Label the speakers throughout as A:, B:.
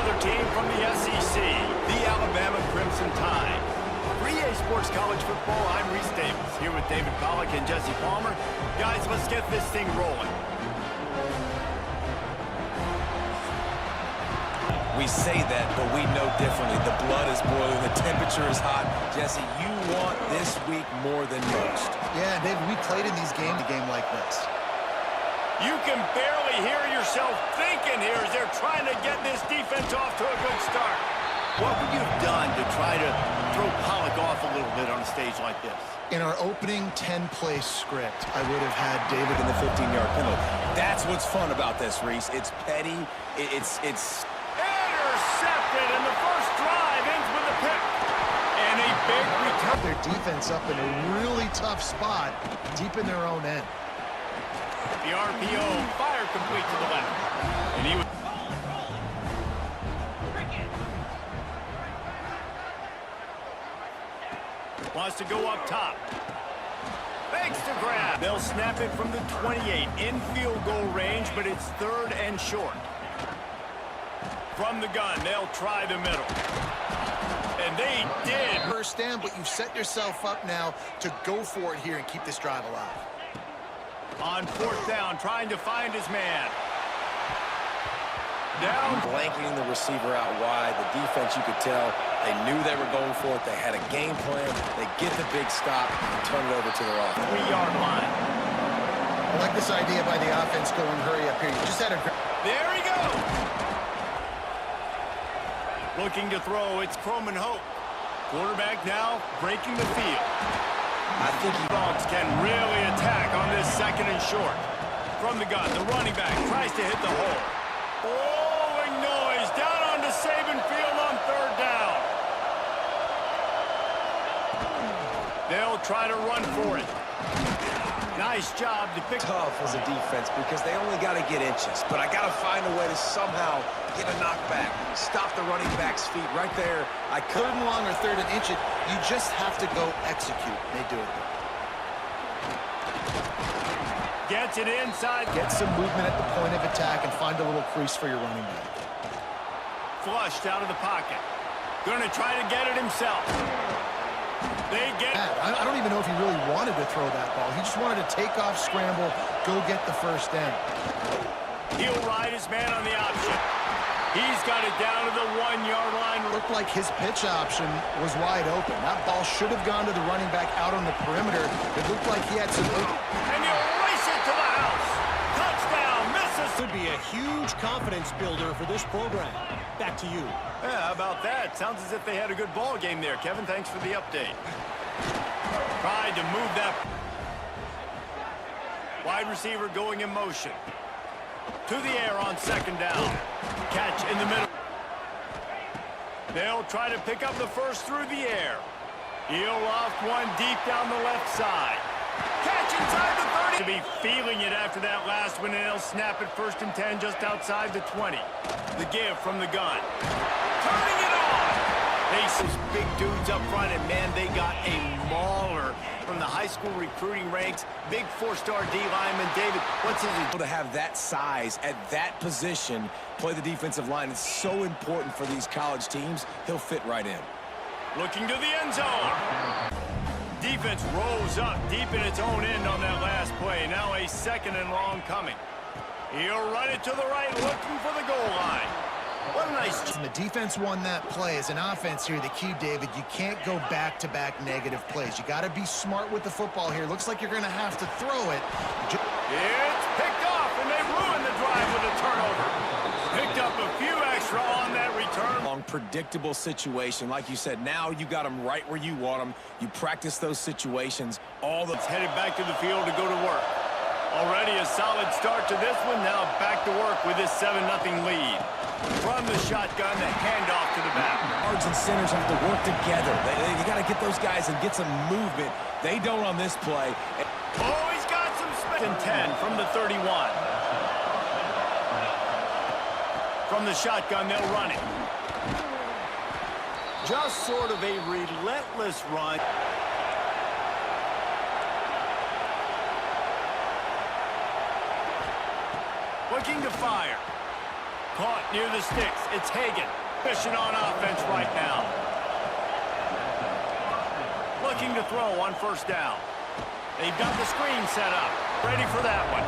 A: another team from the SEC, the Alabama Crimson Tide. For EA Sports College Football, I'm Reese Davis, here with David Pollack and Jesse Palmer. Guys, let's get this thing rolling.
B: We say that, but we know differently. The blood is boiling, the temperature is hot. Jesse, you want this week more than most.
C: Yeah, David, we played in these games, a game like this.
A: You can barely hear yourself thinking here as they're trying to get this defense off to a good start. What would you have done to try to throw Pollack off a little bit on a stage like this?
C: In our opening 10-play script, I would have had David
B: In the 15-yard penalty. That's what's fun about this, Reese. It's petty. It's
A: intercepted, and the first drive ends with a pick. And a big return.
C: their defense up in a really tough spot, deep in their own end.
A: The RPO fire complete to the left. And he wants to go up top. Thanks to grab. They'll snap it from the 28 in field goal range, but it's 3rd and short. From the gun, they'll try the middle. And they did.
C: First down, but you've set yourself up now to go for it here and keep this drive alive.
A: On 4th down, trying to find his man. Down.
B: Blanketing the receiver out wide. The defense, you could tell, they knew they were going for it. They had a game plan. They get the big stop and turn it over to their offense.
A: 3-yard line.
C: I like this idea by the offense going hurry up here. You just had a...
A: There he goes. Looking to throw, it's Crismon. Quarterback now breaking the field.
B: I think he
A: Dogs can really attack on this 2nd and short. From the gun, the running back tries to hit the hole. Rolling noise down onto Saban Field on 3rd down. They'll try to run for it. Nice job to pick.
B: tough as a defense because they only got to get inches. But I got to find a way to somehow get a knockback. Stop the running back's feet right there. I could.
C: 3rd and long or 3rd and inch it. You just have to go execute. They do it.
A: Gets it inside.
C: Get some movement at the point of attack and find a little crease for your running back.
A: Flushed out of the pocket. Gonna try to get it himself. They get...
C: I don't even know if he really wanted to throw that ball. He just wanted to take off, scramble, go get the first down.
A: He'll ride his man on the option. He's got it down to the 1-yard line.
C: Looked like his pitch option was wide open. That ball should have gone to the running back out on the perimeter. It looked like he had some...
A: And he'll race it to the house. Touchdown, Mississippi.
D: Could be a huge confidence builder for this program. Back to you.
A: Yeah, how about that? Sounds as if they had a good ball game there, Kevin. Thanks for the update. Tried to move that. Wide receiver going in motion. To the air on 2nd down. Catch in the middle. They'll try to pick up the first through the air. He'll loft one deep down the left side. Catch inside the 30. To be feeling it after that last one, and they'll snap it 1st and 10 just outside the 20. The give from the gun. Turning it on. These big dudes up front, and man, they got a mauler from the high school recruiting ranks. Big 4-star D lineman. David, what's his...
B: To have that size at that position, play the defensive line, it's so important for these college teams. He'll fit right in.
A: Looking to the end zone. Defense rolls up deep in its own end on that last play. Now a 2nd and long coming. He'll run it to the right, looking for the goal line. What a nice...
C: The defense won that play. As an offense here, the key, David, you can't go back-to-back negative plays. You got to be smart with the football here. Looks like you're going to have to throw it.
A: It's picked off, and they ruin the drive with a turnover. Picked up a few extra on that return.
B: Long, predictable situation. Like you said, now you got them right where you want them. You practice those situations. All the...
A: Headed back to the field to go to work. Already a solid start to this one. Now back to work with this 7-0 lead. From the shotgun, the handoff to the back.
B: Guards and centers have to work together. They got to get those guys and get some movement. They don't on this play.
A: Oh, he's got some space. 10 from the 31. From the shotgun, they'll run it. Just sort of a relentless run. Looking to fire. Caught near the sticks. It's Hagan. Fishing on offense right now. Looking to throw on first down. They've got the screen set up. Ready for that one.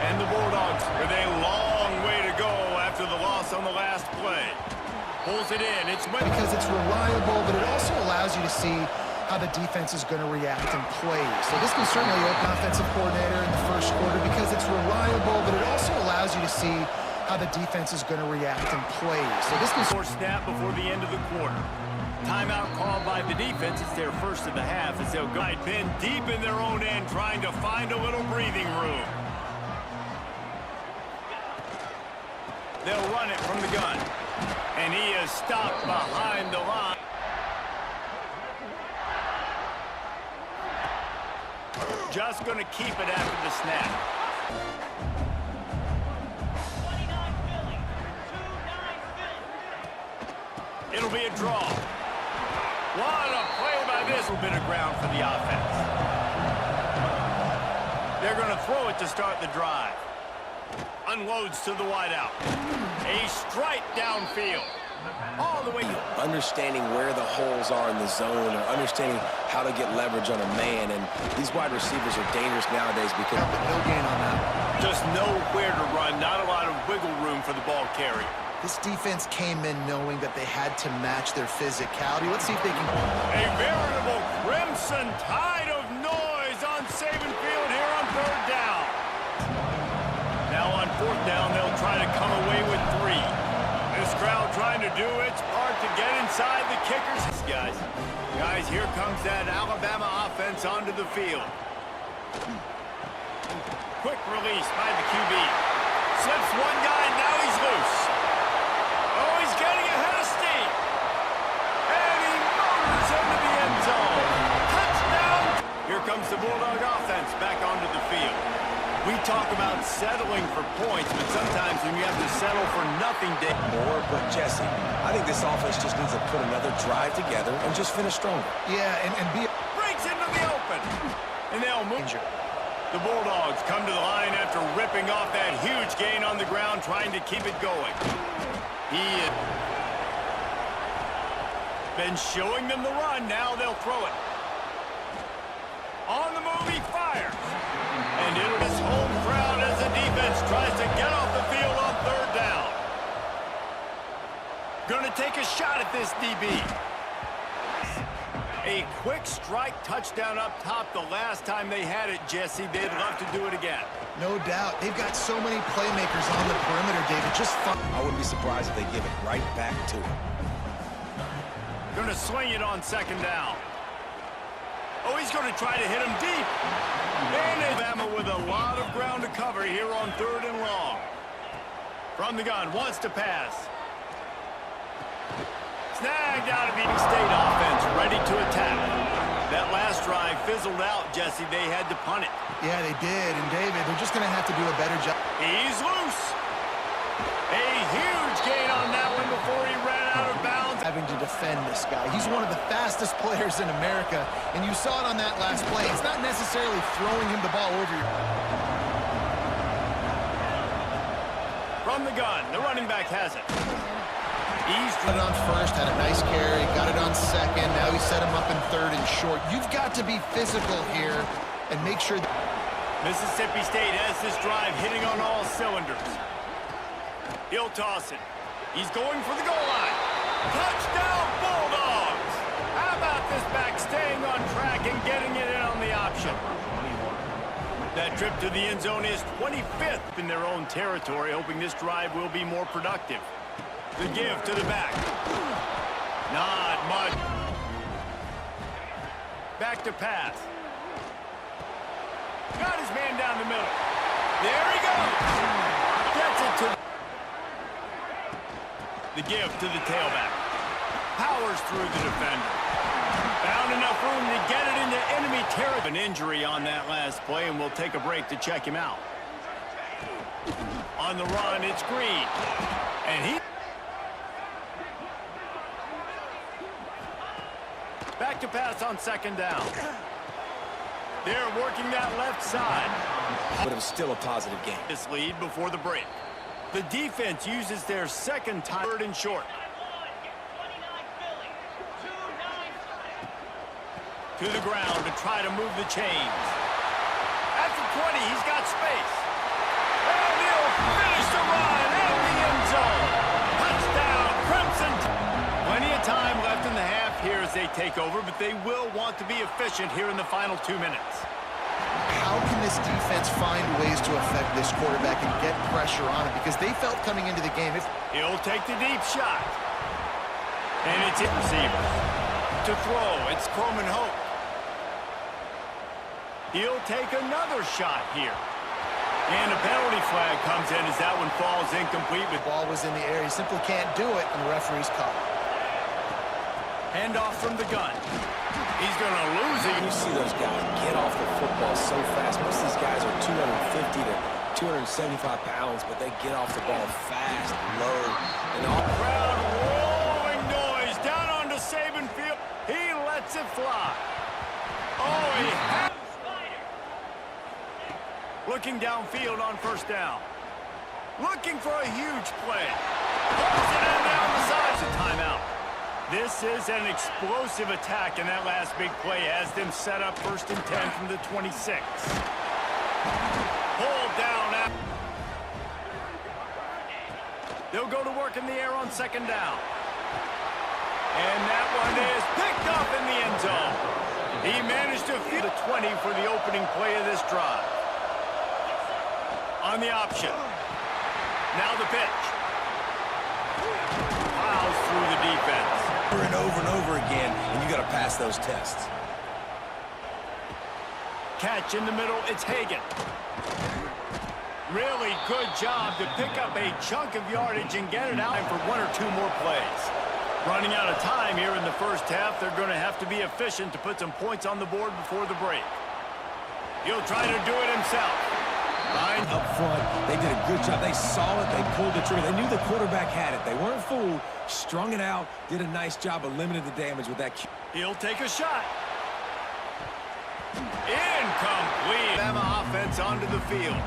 A: And the Bulldogs with a long way to go after the loss on the last play. Pulls it in. It's
C: because it's reliable, but it also allows you to see how the defense is going to react and play. So this can certainly open offensive coordinator in the first quarter because it's reliable, but it also allows you to see how the defense is going to react and play. So this can
A: snap before the end of the quarter. Timeout called by the defense. It's their first of the half as they'll guide Ben deep in their own end trying to find a little breathing room. They'll run it from the gun. And he is stopped behind the line. Just going to keep it after the snap. It'll be a draw. What a play by this. A little bit of ground for the offense. They're going to throw it to start the drive. Unloads to the wideout. A strike downfield. All the way.
B: Understanding where the holes are in the zone or understanding how to get leverage on a man. And these wide receivers are dangerous nowadays because
C: no gain on that.
A: Just nowhere to run. Not a lot of wiggle room for the ball carrier.
C: This defense came in knowing that they had to match their physicality. Let's see if they can.
A: A veritable crimson tide of noise on Saban Field here on third down. Now on fourth down, they'll try to come away with 3. This crowd trying to do its part to get inside the kickers. Guys, here comes that Alabama offense onto the field. Quick release by the QB. Slips one guy, now he's loose. Oh, he's getting ahead of steam. And he motors into the end zone. Touchdown. Here comes the Bulldog offense back onto the field. We talk about settling for points, but sometimes when you have to settle for nothing,
B: more. But Jesse, I think this offense just needs to put another drive together and just finish stronger.
C: Yeah, and be
A: breaks into the open. And they'll move. The Bulldogs come to the line after ripping off that huge gain on the ground, trying to keep it going. He has been showing them the run. Now they'll throw it. On the move, he fires. And it'll his home crowd as the defense tries to get off the field on third down. Gonna take a shot at this DB. A quick strike touchdown up top the last time they had it, Jesse. They'd love to do it again.
C: No doubt. They've got so many playmakers on the perimeter, David. Just fun.
B: I wouldn't be surprised if they give it right back to him.
A: Gonna swing it on second down. Oh, he's going to try to hit him deep. And Alabama with a lot of ground to cover here on third and long. From the gun, wants to pass. Snagged out of Mississippi State offense, ready to attack. That last drive fizzled out, Jesse. They had to punt it.
C: Yeah, they did. And, David, they're just going to have to do a better job.
A: He's loose. A huge gain on that one before he ran out of bounds.
C: Having to defend this guy. He's one of the fastest players in America, and you saw it on that last play. It's not necessarily throwing him the ball over you.
A: From the gun, the running back has it.
C: He's got it on first, had a nice carry, got it on second. Now he set him up in third and short. You've got to be physical here and make sure that
A: Mississippi State has this drive hitting on all cylinders. He'll toss it. He's going for the goal line. Touchdown, Bulldogs! How about this back staying on track and getting it in on the option? That trip to the end zone is 25th in their own territory, hoping this drive will be more productive. The give to the back. Not much. Back to pass. Got his man down the middle. There he goes. Gets it to the give to the tailback. Powers through the defender. Found enough room to get it into enemy territory. An injury on that last play, and we'll take a break to check him out. On the run, it's Green. And he... Back to pass on second down. They're working that left side.
B: But it was still a positive game.
A: This lead before the break. The defense uses their second time. Third and short. To the ground to try to move the chains. At the 20, he's got space. And he'll finish the run in the end zone. Touchdown, Crimson. Plenty of time left in the half here as they take over, but they will want to be efficient here in the final 2 minutes.
C: How can this defense find ways to affect this quarterback and get pressure on him? Because they felt coming into the game.
A: He'll take the deep shot. And it's in receiver. To throw, it's Crismon Hope. He'll take another shot here. And a penalty flag comes in as that one falls incomplete.
C: The ball was in the air. He simply can't do it, and the referee's call.
A: Handoff from the gun. He's going to lose it.
B: You see those guys get off the football so fast. Most of these guys are 250 to 275 pounds, but they get off the ball fast, low, and all.
A: Crowd rolling noise down onto Saban Field. He lets it fly. Oh, he has. Looking downfield on first down. Looking for a huge play. Pulls it in down the side. It's a timeout. This is an explosive attack, and that last big play has them set up 1st and 10 from the 26. Pulled down. They'll go to work in the air on 2nd down. And that one is picked up in the end zone. He managed to feed the 20 for the opening play of this drive. On the option. Now the pitch. Plows through the defense.
B: Over and over again, and you got to pass those tests.
A: Catch in the middle, it's Hagan. Really good job to pick up a chunk of yardage and get it out for 1 or 2 more plays. Running out of time here in the first half, they're going to have to be efficient to put some points on the board before the break. He'll try to do it himself.
B: Line up front, they did a good job. They saw it, they pulled the trigger. They knew the quarterback had it. They weren't fooled, strung it out, did a nice job of limiting the damage with that.
A: He'll take a shot. Incomplete. Bama offense onto the field.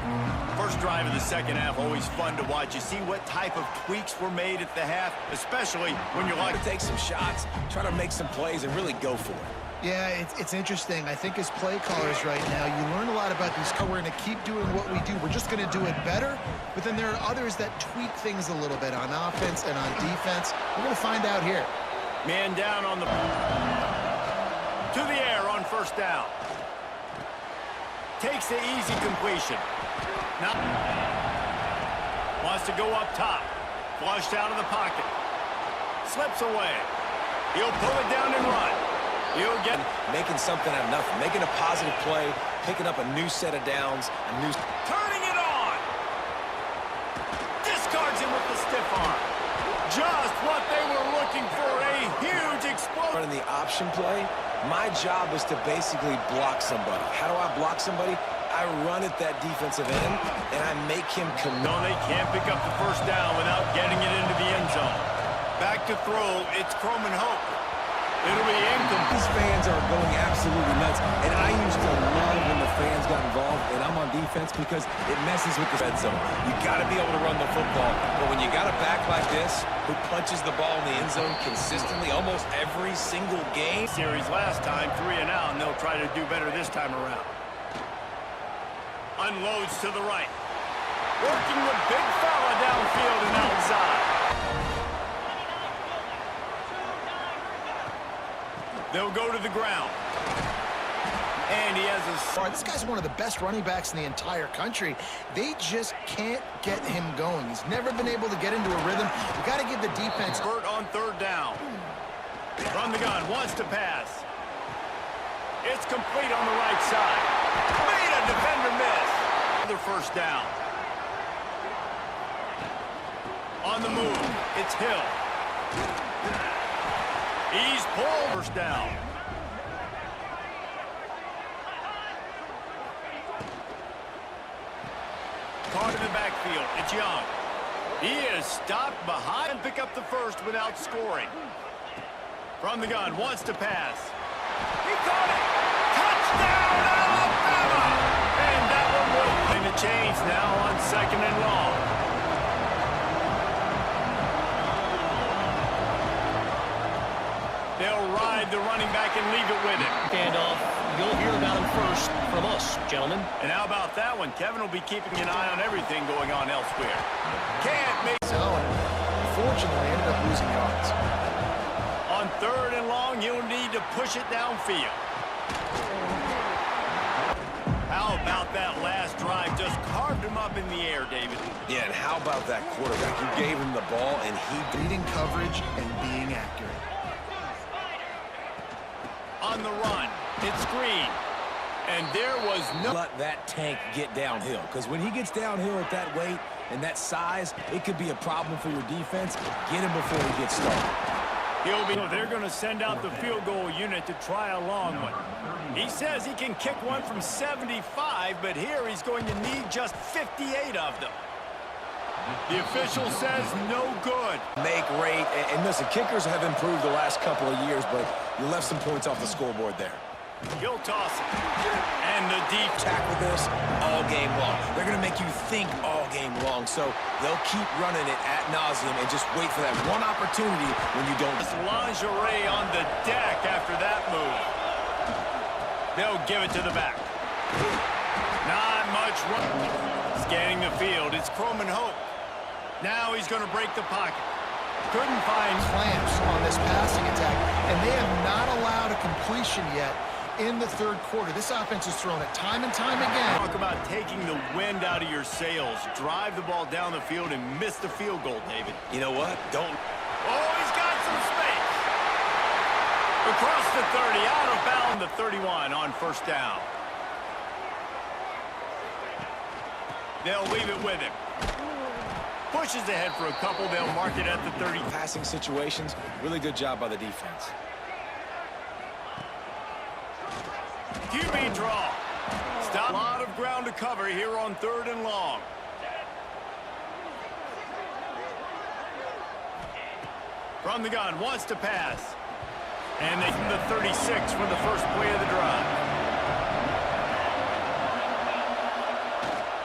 A: First drive of the second half, always fun to watch. You see what type of tweaks were made at the half, especially when you like
B: to take some shots, try to make some plays, and really go for it.
C: Yeah, it's interesting. I think as play callers right now, you learn a lot about these. We're going to keep doing what we do. We're just going to do it better. But then there are others that tweak things a little bit on offense and on defense. We're going to find out here.
A: Man down on the... To the air on 1st down. Takes the easy completion. Now... Wants to go up top. Flushed out of the pocket. Slips away. He'll pull it down and run. He'll get
B: making something out of nothing, making a positive play, picking up a new set of downs,
A: turning it on. Discards him with the stiff arm. Just what they were looking for, a huge explosion.
B: Running the option play, my job is to basically block somebody. How do I block somebody? I run at that defensive end, and I make him come.
A: No, they can't pick up the first down without getting it into the end zone. Back to throw, it's Crismon Hope. It'll be incomplete.
B: These fans are going absolutely nuts, and I used to love when the fans got involved, and I'm on defense because it messes with the red zone. You got to be able to run the football, but when you got a back like this who punches the ball in the end zone consistently almost every single game.
A: Series last time, 3 and out, and they'll try to do better this time around. Unloads to the right. Working the big fella downfield and outside. They'll go to the ground. And he has a...
C: This guy's one of the best running backs in the entire country. They just can't get him going. He's never been able to get into a rhythm. You got to give the defense...
A: Burt on 3rd down. From the gun, wants to pass. It's complete on the right side. Made a defender miss. Another 1st down. On the move, it's Hill. He's pulled. 1st down. Caught in the backfield. It's Young. He is stopped behind and pick up the first without scoring. From the gun, wants to pass. He caught it. Touchdown, Alabama! And that one will bring the change now on 2nd and long. They'll ride the running back and leave it with him.
D: Handoff. You'll hear about him first from us, gentlemen.
A: And how about that one? Kevin will be keeping an eye on everything going on elsewhere. Can't make
C: zone. Fortunately, ended up losing yards.
A: on 3rd and long. He'll need to push it downfield. How about that last drive? Just carved him up in the air, David.
B: Yeah, and how about that quarterback? You gave him the ball, and he
C: Reading coverage and being accurate.
A: On the run, it's Green. And there was no...
B: let that tank get downhill, because when he gets downhill at that weight and that size, it could be a problem for your defense. Get him before he gets started.
A: They're going to send out the field goal unit to try a long one. He says he can kick one from 75, but here he's going to need just 58 of them. The official says no good.
B: Make rate, and listen, kickers have improved the last couple of years, but you left some points off the scoreboard there.
A: He'll toss it. And the deep
B: Tackle this all game long. They're going to make you think all game long, so they'll keep running it ad nauseum and just wait for that one opportunity when you don't.
A: lingerie on the deck after that move. They'll give it to the back. Not much run. Scanning the field, it's Crismon Hope. Now he's going to break the pocket. Couldn't find
C: Clamps on this passing attack, and they have not allowed a completion yet in the 3rd quarter. This offense has thrown it time and time again.
A: Talk about taking the wind out of your sails. Drive the ball down the field and miss the field goal, David.
B: You know what? Don't.
A: Oh, he's got some space. Across the 30, out of bounds, the 31 on 1st down. They'll leave it with him. Pushes ahead for a couple. They'll mark it at the 30.
B: Passing situations, really good job by the defense.
A: QB draw. Stop. A lot of ground to cover here on 3rd and long. From the gun, wants to pass. And they from the 36 for the first play of the drive.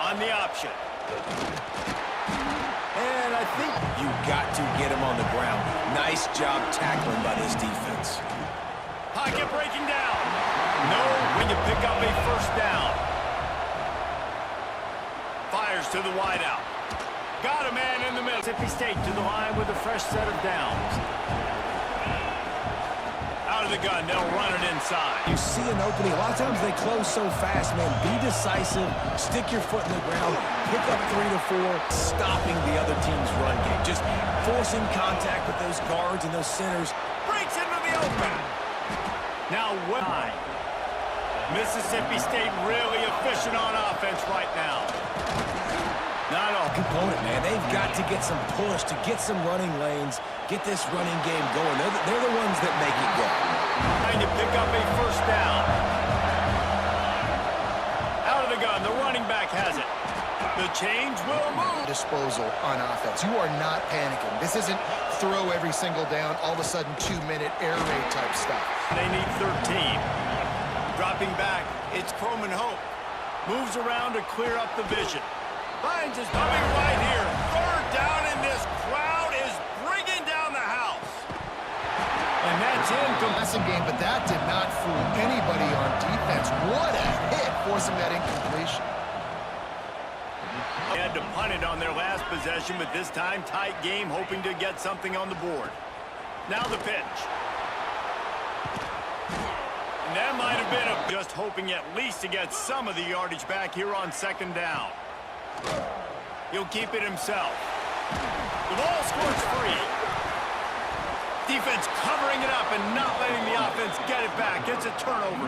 A: On the option. And I think
B: You got to get him on the ground. Nice job tackling by this defense.
A: pocket breaking down. No, when you pick up a 1st down. Fires to the wideout. Got a man in the middle. Mississippi State to the line with a fresh set of downs. Out of the gun, they'll run it inside.
B: You see an opening. A lot of times they close so fast, man. Be decisive. Stick your foot in the ground. Pick up 3 to 4. Stopping the other team's run game. Just forcing contact with those guards and those centers.
A: Breaks into the open. Now, what? Mississippi State really efficient on offense right now. Not all.
B: Component, man. They've got to get some push, to get some running lanes, get this running game going. They're the ones that make it go.
A: Trying to pick up a 1st down. Out of the gun, the running back has it. The change will move.
C: Disposal on offense. You are not panicking. This isn't throw every single down, all of a sudden 2-minute air raid type stuff.
A: They need 13. Dropping back, it's Crismon Hope. Moves around to clear up the vision. Finds his coming right here. 3rd down, and this crowd is bringing down the house. And that's
C: Passing game, but that did not fool anybody on defense. What a hit, forcing that incompletion.
A: They had to punt it on their last possession, but this time tight game, hoping to get something on the board. Now the pitch. And that might have been just hoping at least to get some of the yardage back here on 2nd down. He'll keep it himself. The ball scores free. Defense covering it up and not letting the offense get it back. It's a turnover.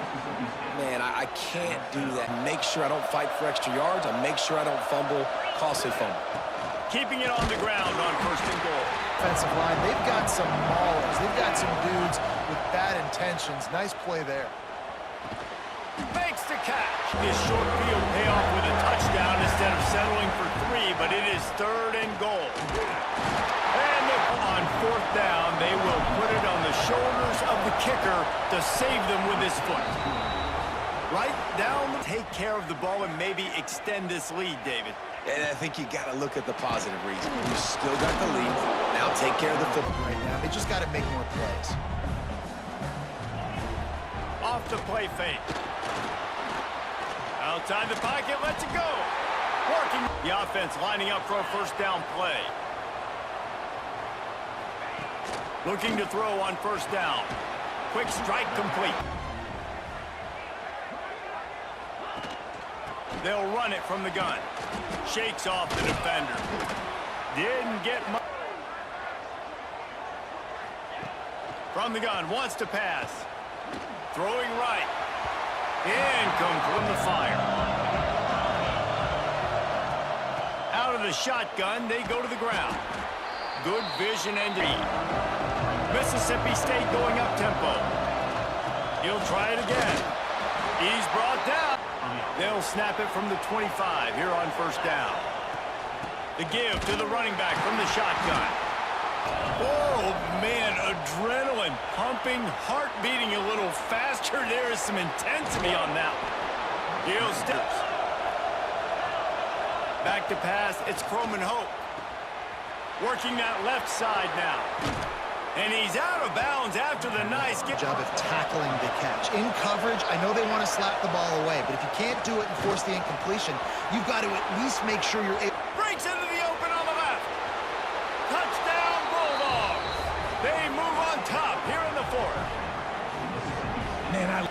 B: Man, I can't do that. Make sure I don't fight for extra yards. I make sure I don't fumble, costly fumble.
A: Keeping it on the ground on 1st and goal.
C: Offensive line, they've got some maulers. They've got some dudes with bad intentions. Nice play there.
A: Makes the catch. His short field payoff with a touchdown instead of settling for 3, but it is 3rd and goal. And on 4th down, they will put it on the shoulders of the kicker to save them with his foot. Right down, take care of the ball and maybe extend this lead, David.
B: And I think you got to look at the positive reason. You still got the lead. Now take care of the football.
C: Right now, they just got to make more plays.
A: Off the play fake. Outside the pocket, lets it go. Working the offense, lining up for a first down play. Looking to throw on first down. Quick strike complete. They'll run it from the gun. Shakes off the defender. Didn't get much. From the gun, wants to pass. Throwing right. Incomplete from the fire. Out of the shotgun, they go to the ground. Good vision and read. Mississippi State going up tempo. He'll try it again. He's brought down. They'll snap it from the 25 here on first down. The give to the running back from the shotgun. Oh, man, adrenaline pumping, heart beating a little faster. There is some intensity on that one. He'll steps. Back to pass, it's Crismon Hope. Working that left side now. And he's out of bounds after the nice get.
C: Job of tackling the catch. In coverage, I know they want to slap the ball away, but if you can't do it and force the incompletion, you've got to at least make sure you're able.
A: Breaks into the open on the left. Touchdown, Bulldogs. They move on top here in the fourth.
B: Man,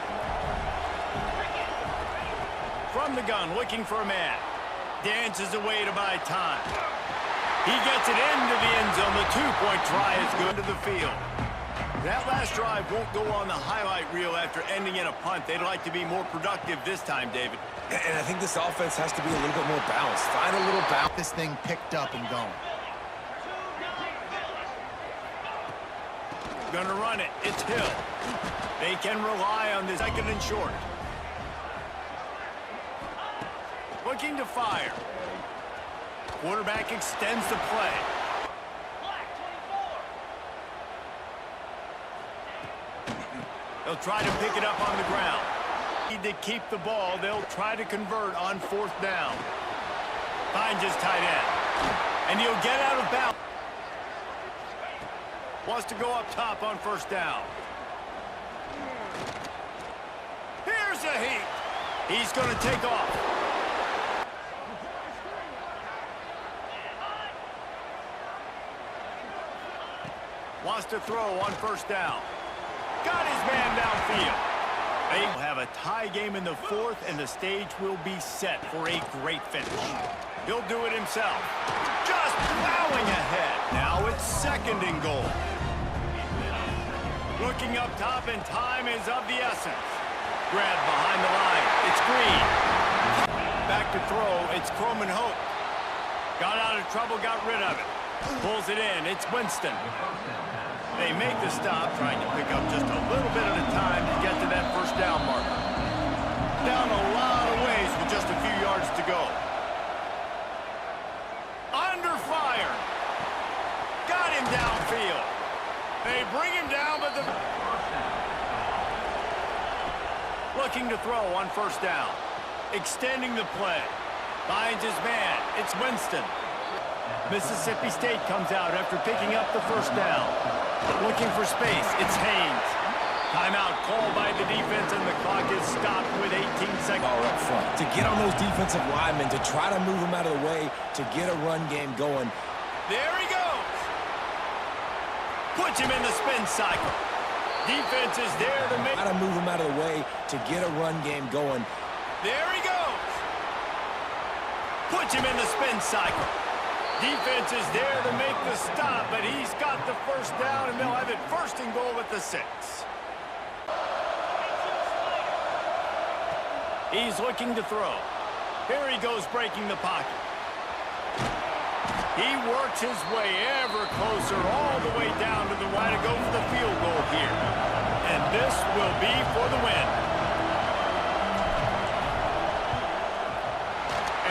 A: From the gun, looking for a man. Dances away to buy time. He gets it into the end zone. The two-point try is good to the field. That last drive won't go on the highlight reel after ending in a punt. They'd like to be more productive this time, David.
B: and I think this offense has to be a little bit more balanced. Find a little balance.
C: This thing picked up and going.
A: Gonna run it. It's Hill. They can rely on this second and short. Looking to fire. Quarterback extends the play. They'll try to pick it up on the ground. Need to keep the ball. They'll try to convert on fourth down. Finds his tight end. And he'll get out of bounds. Wants to go up top on first down. Here's a heat. He's going to take off. Wants to throw on first down. Got his man downfield. They will have a tie game in the fourth, and the stage will be set for a great finish. He'll do it himself. Just plowing ahead. Now it's second and goal. Looking up top, and time is of the essence. Grab behind the line. It's Green. Back to throw. It's Crismon Hope. Got out of trouble, got rid of it. Pulls it in. It's Winston. They make the stop, trying to pick up just a little bit at a time to get to that first down marker. Down a lot of ways with just a few yards to go. Under fire. Got him downfield. They bring him down, but the... Looking to throw on first down. Extending the play. Finds his man. It's Winston. Mississippi State comes out after picking up the first down. Looking for space. It's Haynes. Timeout called by the defense, and the clock is stopped with 18 seconds.
B: Up front. To get on those defensive linemen, to try to move them out of the way, to get a run game going.
A: There he goes. Puts him in the spin cycle. Defense is there to make...
B: Try to move them out of the way, to get a run game going.
A: There he goes. Puts him in the spin cycle. Defense is there to make the stop, but he's got the first down, and they'll have it first and goal at the 6. He's looking to throw. Here he goes, breaking the pocket. He works his way ever closer all the way down to the right to go for the field goal here. And this will be for the win.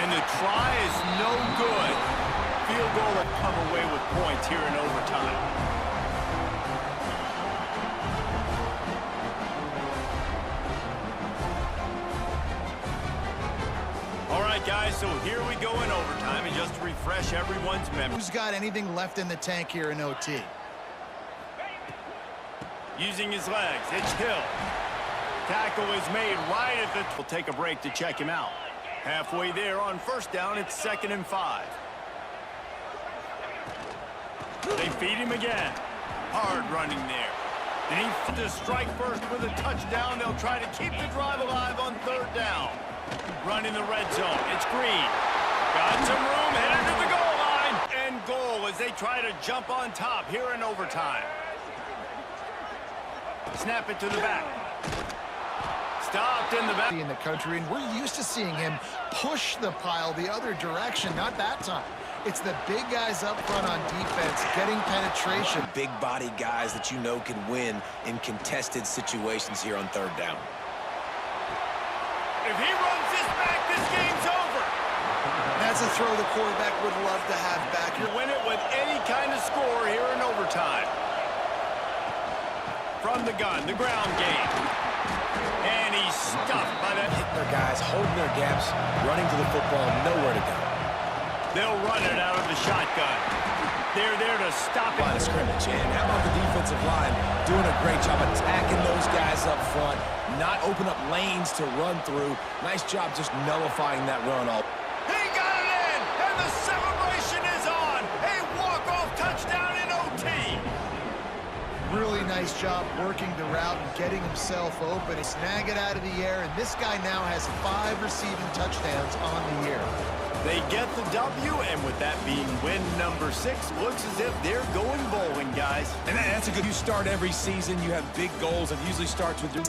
A: And the try is no good. Field goal will come away with points here in overtime. All right, guys, so here we go in overtime, and just to refresh everyone's memory.
C: Who's got anything left in the tank here in OT?
A: Using his legs, it's Hill. Tackle is made right at the... We'll take a break to check him out. Halfway there on first down, it's 2nd and 5. They feed him again. Hard running there. And he to strike first with a touchdown. They'll try to keep the drive alive on 3rd down. Run in the red zone. It's Green. Got some room, headed to the goal line. And goal as they try to jump on top here in overtime. Snap it to the back. Stopped in the back.
C: In the country, and we're used to seeing him push the pile the other direction. Not that time. It's the big guys up front on defense getting penetration.
B: Big body guys that you know can win in contested situations here on 3rd down.
A: If he runs this back, this game's over.
C: That's a throw the quarterback would love to have back.
A: You win it with any kind of score here in overtime. From the gun, the ground game. And he's stuffed by that.
B: Hitting their guys, holding their gaps, running to the football, nowhere to go.
A: They'll run it out of the shotgun. They're there to stop it.
B: Line of scrimmage, and how about the defensive line doing a great job attacking those guys up front, not open up lanes to run through. Nice job just nullifying that run.
A: He got it in, and the celebration is on. A walk-off touchdown in OT.
C: Really nice job working the route and getting himself open. He snag it out of the air, and this guy now has 5 receiving touchdowns on the year.
A: They get the W, and with that being win number 6, looks as if they're going bowling, guys.
B: And that's a good... You start every season, you have big goals. It usually starts with your...